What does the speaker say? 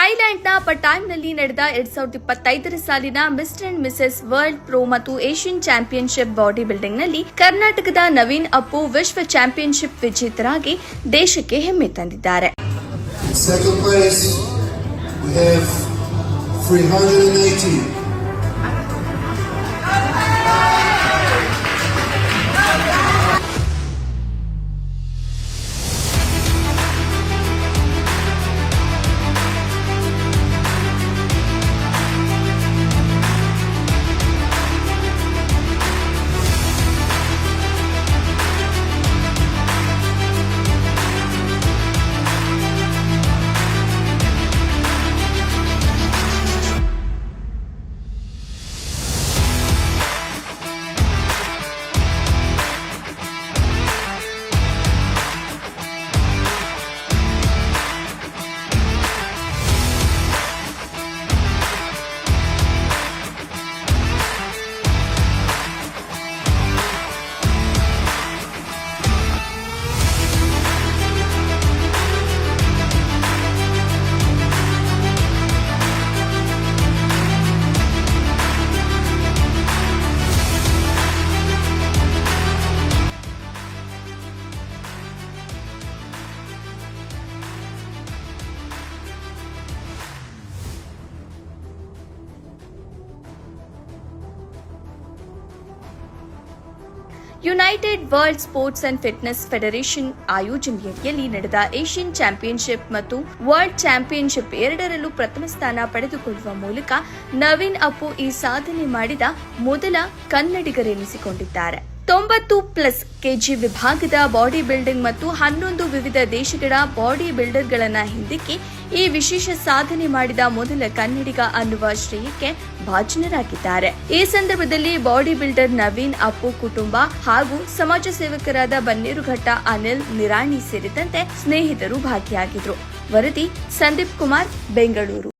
ಥೈಲ್ಯಾಂಡ್ನ ಪಟಾನ್ನಲ್ಲಿ ನಡೆದ 2025 ಸಾಲಿನ mister and Mrs world pro ಮತ್ತು ಏಷ್ಯನ್ ಚಾಂಪಿಯನ್ಶಿಪ್ ಬಾಡಿ ಬಿಲ್ಡಿಂಗ್ನಲ್ಲಿ ಕರ್ನಾಟಕದ ನವೀನ್ ಅಪ್ಪು ವಿಶ್ವ ಚಾಂಪಿಯನ್ಶಿಪ್ ವಿಜೇತರಾಗಿ ದೇಶಕ್ಕೆ ಹೆಮ್ಮೆ ತಂದಿದ್ದಾರೆ. Second place, we have 380. United world sports and fitness federation ಆಯೋಜನೆಯಡಿಯಲ್ಲಿ ನಡೆದ ಏಷ್ಯನ್ ಚಾಂಪಿಯನ್ಶಿಪ್ ಮತ್ತು ವರ್ಲ್ಡ್ ಚಾಂಪಿಯನ್ಶಿಪ್ ಎರಡರಲ್ಲೂ ಪ್ರಥಮ ಸ್ಥಾನ ಪಡೆದುಕೊಳ್ಳುವ ಮೂಲಕ ನವೀನ್ ಅಪ್ಪು ಈ ಸಾಧನೆ ಮಾಡಿದ ಮೊದಲ ಕನ್ನಡಿಗರೆನಿಸಿಕೊಂಡಿದ್ದಾರೆ. 90+ ಕೆಜಿ ವಿಭಾಗದ ಬಾಡಿ ಬಿಲ್ಡಿಂಗ್ ಮತ್ತು 11 ವಿವಿಧ ದೇಶಗಳ ಬಾಡಿ ಬಿಲ್ಡರ್ಗಳನ್ನ ಹಿಂದಿಕ್ಕಿ ಈ ವಿಶೇಷ ಸಾಧನೆ ಮಾಡಿದ ಮೊದಲ ಕನ್ನಡಿಗ ಅನ್ನುವ ಶ್ರೇಯಕ್ಕೆ ಭಾಜನರಾಗಿದ್ದಾರೆ. ಈ ಸಂದರ್ಭದಲ್ಲಿ ಬಾಡಿ ಬಿಲ್ಡರ್ ನವೀನ್ ಅಪ್ಪು ಕುಟುಂಬ ಹಾಗೂ ಸಮಾಜ ಸೇವಕರಾದ ಬನ್ನೇರುಘಟ್ಟ ಅನಿಲ್ ನಿರಾಣಿ ಸೇರಿದಂತೆ ಸ್ನೇಹಿತರು ಭಾಗಿಯಾಗಿದ್ದರು. ವರದಿ ಸಂದೀಪ್ ಕುಮಾರ್, ಬೆಂಗಳೂರು.